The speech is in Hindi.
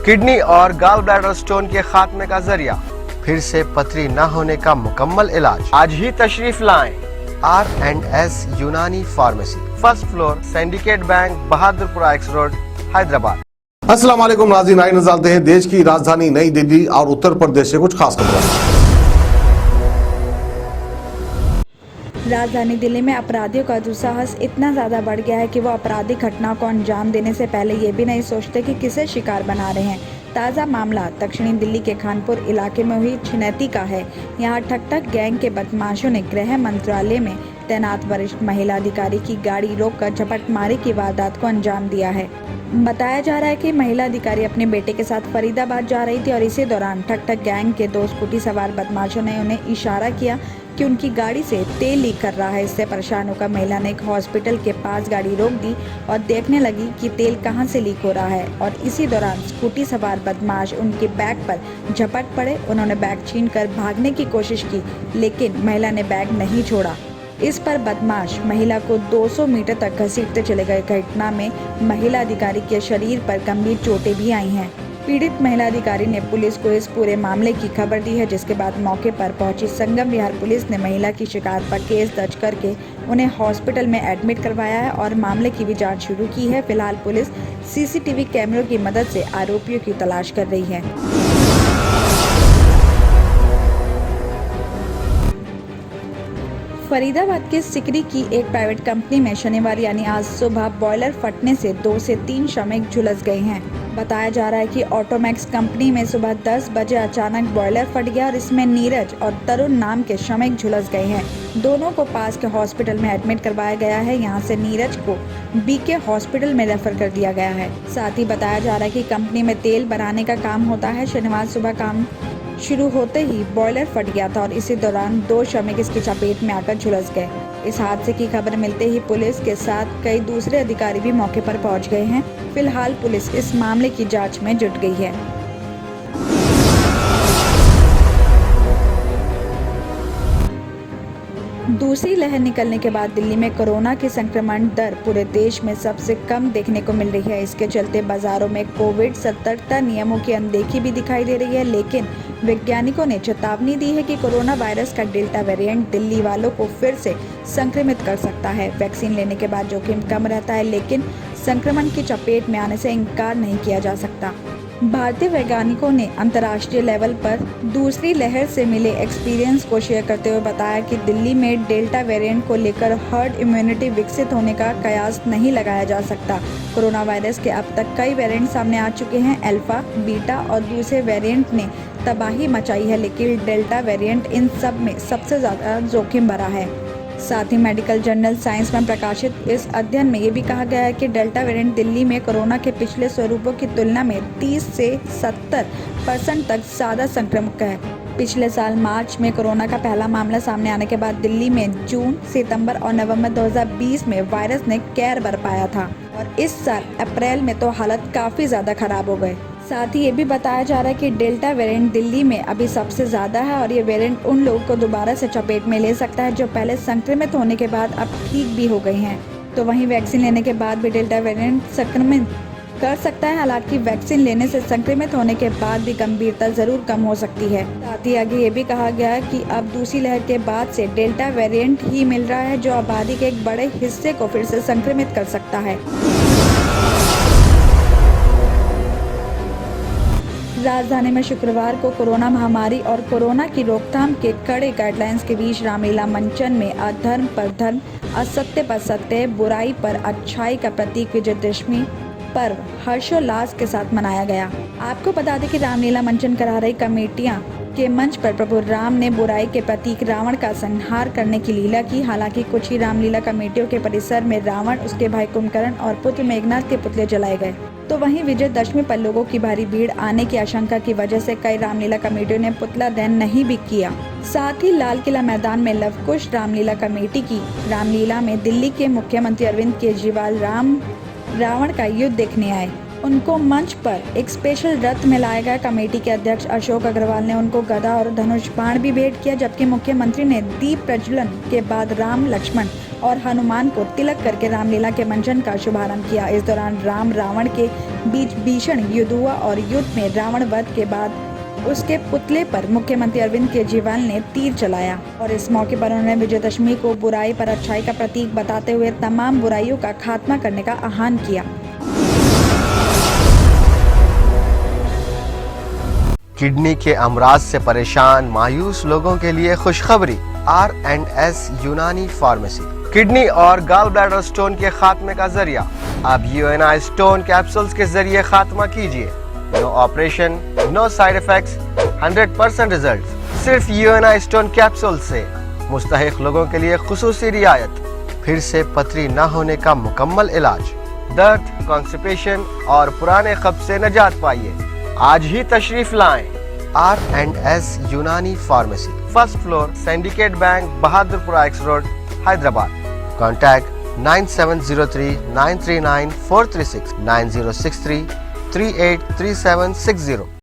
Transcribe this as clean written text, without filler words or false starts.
किडनी और गॉल ब्लैडर स्टोन के खात्मे का जरिया, फिर से पथरी न होने का मुकम्मल इलाज। आज ही तशरीफ लाएं R&S यूनानी pharmacy, first floor, syndicate bank, Bahadurpura x road, Hyderabad. अस्सलाम वालेकुम नाज़रीन, आइए नज़र डालते हैं देश की राजधानी नई दिल्ली और उत्तर प्रदेश से कुछ खास खबरें। राजधानी दिल्ली में अपराधियों का दुस्साहस इतना ज़्यादा बढ़ गया है कि वो आपराधिक घटनाओं को अंजाम देने से पहले ये भी नहीं सोचते कि किसे शिकार बना रहे हैं। ताज़ा मामला दक्षिणी दिल्ली के खानपुर इलाके में हुई छिनैती का है। यहाँ ठक-ठक गैंग के बदमाशों ने गृह मंत्रालय में तैनात वरिष्ठ महिला अधिकारी की गाड़ी रोककर झपटमारी की वारदात को अंजाम दिया है। बताया जा रहा है कि महिला अधिकारी अपने बेटे के साथ फरीदाबाद जा रही थी और इसी दौरान ठक-ठक गैंग के 2 स्कूटी सवार बदमाशों ने उन्हें इशारा किया कि उनकी गाड़ी से तेल लीक कर रहा है। इससे परेशान होकर महिला ने एक हॉस्पिटल के पास गाड़ी रोक दी और देखने लगी कि तेल कहां से लीक हो रहा है और इसी दौरान स्कूटी सवार बदमाश उनके बैग पर झपट पड़े। उन्होंने बैग छीनकर भागने की कोशिश की, लेकिन महिला ने बैग नहीं छोड़ा। इस पर बदमाश महिला को 200 मीटर तक घसीटते चले गए। घटना में महिला अधिकारी के शरीर पर गंभीर चोटें भी आई हैं। पीड़ित महिला अधिकारी ने पुलिस को इस पूरे मामले की खबर दी है, जिसके बाद मौके पर पहुंची संगम विहार पुलिस ने महिला की शिकायत पर केस दर्ज करके उन्हें हॉस्पिटल में एडमिट करवाया है और मामले की भी जांच शुरू की है। फिलहाल पुलिस सीसीटीवी कैमरों की मदद से आरोपियों की तलाश कर रही है। फरीदाबाद के सिकरी की एक प्राइवेट कंपनी में शनिवार यानी आज सुबह बॉयलर फटने से 2 से 3 श्रमिक झुलस गए हैं। बताया जा रहा है कि ऑटोमैक्स कंपनी में सुबह 10 बजे अचानक बॉयलर फट गया और इसमें नीरज और तरुण नाम के श्रमिक झुलस गए हैं। दोनों को पास के हॉस्पिटल में एडमिट करवाया गया है। यहां से नीरज को बीके हॉस्पिटल में रेफर कर दिया गया है। साथ ही बताया जा रहा है कि कंपनी में तेल बनाने का काम होता है। शनिवार सुबह काम शुरू होते ही बॉयलर फट गया था और इसी दौरान 2 श्रमिक इसकी चपेट में आकर झुलस गए। इस हादसे की खबर मिलते ही पुलिस के साथ कई दूसरे अधिकारी भी मौके पर पहुंच गए हैं। फिलहाल पुलिस इस मामले की जांच में जुट गई है। दूसरी लहर निकलने के बाद दिल्ली में कोरोना की संक्रमण दर पूरे देश में सबसे कम देखने को मिल रही है। इसके चलते बाजारों में कोविड सतर्कता नियमों की अनदेखी भी दिखाई दे रही है, लेकिन वैज्ञानिकों ने चेतावनी दी है कि कोरोना वायरस का डेल्टा वेरिएंट दिल्ली वालों को फिर से संक्रमित कर सकता है। वैक्सीन लेने के बाद जोखिम कम रहता है, लेकिन संक्रमण की चपेट में आने से इनकार नहीं किया जा सकता। भारतीय वैज्ञानिकों ने अंतर्राष्ट्रीय लेवल पर दूसरी लहर से मिले एक्सपीरियंस को शेयर करते हुए बताया कि दिल्ली में डेल्टा वेरिएंट को लेकर हर्ड इम्यूनिटी विकसित होने का कयास नहीं लगाया जा सकता। कोरोना वायरस के अब तक कई वेरिएंट सामने आ चुके हैं। अल्फा, बीटा और दूसरे वेरिएंट ने तबाही मचाई है, लेकिन डेल्टा वेरिएंट इन सब में सबसे ज़्यादा जोखिम भरा है। साथ ही मेडिकल जर्नल साइंस में प्रकाशित इस अध्ययन में ये भी कहा गया है कि डेल्टा वेरिएंट दिल्ली में कोरोना के पिछले स्वरूपों की तुलना में 30 से 70% तक ज़्यादा संक्रामक है। पिछले साल मार्च में कोरोना का पहला मामला सामने आने के बाद दिल्ली में जून, सितंबर और नवंबर 2020 में वायरस ने कहर बरपाया था और इस साल अप्रैल में तो हालत काफ़ी ज़्यादा खराब हो गए। साथ ही ये भी बताया जा रहा है कि डेल्टा वेरिएंट दिल्ली में अभी सबसे ज़्यादा है और ये वेरिएंट उन लोगों को दोबारा से चपेट में ले सकता है जो पहले संक्रमित होने के बाद अब ठीक भी हो गए हैं। तो वहीं वैक्सीन लेने के बाद भी डेल्टा वेरिएंट संक्रमित कर सकता है। हालांकि वैक्सीन लेने से संक्रमित होने के बाद भी गंभीरता जरूर कम हो सकती है। साथ ही आगे ये भी कहा गया है कि अब दूसरी लहर के बाद से डेल्टा वेरिएंट ही मिल रहा है जो आबादी के एक बड़े हिस्से को फिर से संक्रमित कर सकता है। राजधानी में शुक्रवार को कोरोना महामारी और कोरोना की रोकथाम के कड़े गाइडलाइंस के बीच रामलीला मंचन में अधर्म पर धर्म, असत्य पर सत्य, बुराई पर अच्छाई का प्रतीक विजयदशमी पर्व हर्षोल्लास के साथ मनाया गया। आपको बता दें कि रामलीला मंचन करा रही कमेटियां के मंच पर प्रभु राम ने बुराई के प्रतीक रावण का संहार करने की लीला की। हालांकि कुछ ही रामलीला कमेटियों के परिसर में रावण, उसके भाई कुंभकर्ण और पुत्र मेघनाथ के पुतले जलाए गए। तो वहीं विजयदशमी पर लोगों की भारी भीड़ आने की आशंका की वजह से कई रामलीला कमेटियों ने पुतला दहन नहीं भी किया। साथ ही लाल किला मैदान में लवकुश रामलीला कमेटी की रामलीला में दिल्ली के मुख्यमंत्री अरविंद केजरीवाल रावण का युद्ध देखने आए। उनको मंच पर एक स्पेशल रथ में लाया गया। कमेटी के अध्यक्ष अशोक अग्रवाल ने उनको गदा और धनुष बाण भी भेंट किया, जबकि मुख्यमंत्री ने दीप प्रज्वलन के बाद राम, लक्ष्मण और हनुमान को तिलक करके रामलीला के मंचन का शुभारंभ किया। इस दौरान राम रावण के बीच भीषण युद्ध हुआ और युद्ध में रावण वध के बाद उसके पुतले पर मुख्यमंत्री अरविंद केजरीवाल ने तीर चलाया और इस मौके पर उन्होंने विजयदशमी को बुराई पर अच्छाई का प्रतीक बताते हुए तमाम बुराइयों का खात्मा करने का आह्वान किया। किडनी के अमराज से परेशान मायूस लोगों के लिए खुशखबरी। R&S यूनानी फार्मेसी किडनी और गॉल ब्लैडर स्टोन के खात्मे का जरिया। अब UNI स्टोन कैप्सूल्स के जरिए खात्मा कीजिए। No operation, no side effects, 100% result. सिर्फ UNI स्टोन कैप्सूल से मुस्तहिक लोगों के लिए खुसूसी रियायत। फिर से पथरी न होने का मुकम्मल इलाज। दर्द, कॉन्स्टिपेशन और पुराने कब्ज से निजात पाइए। आज ही तशरीफ लाएं। R&S यूनानी pharmacy, first floor, syndicate bank, Bahadurpura X road, Hyderabad. Contact 9703 939 436 9063 383760।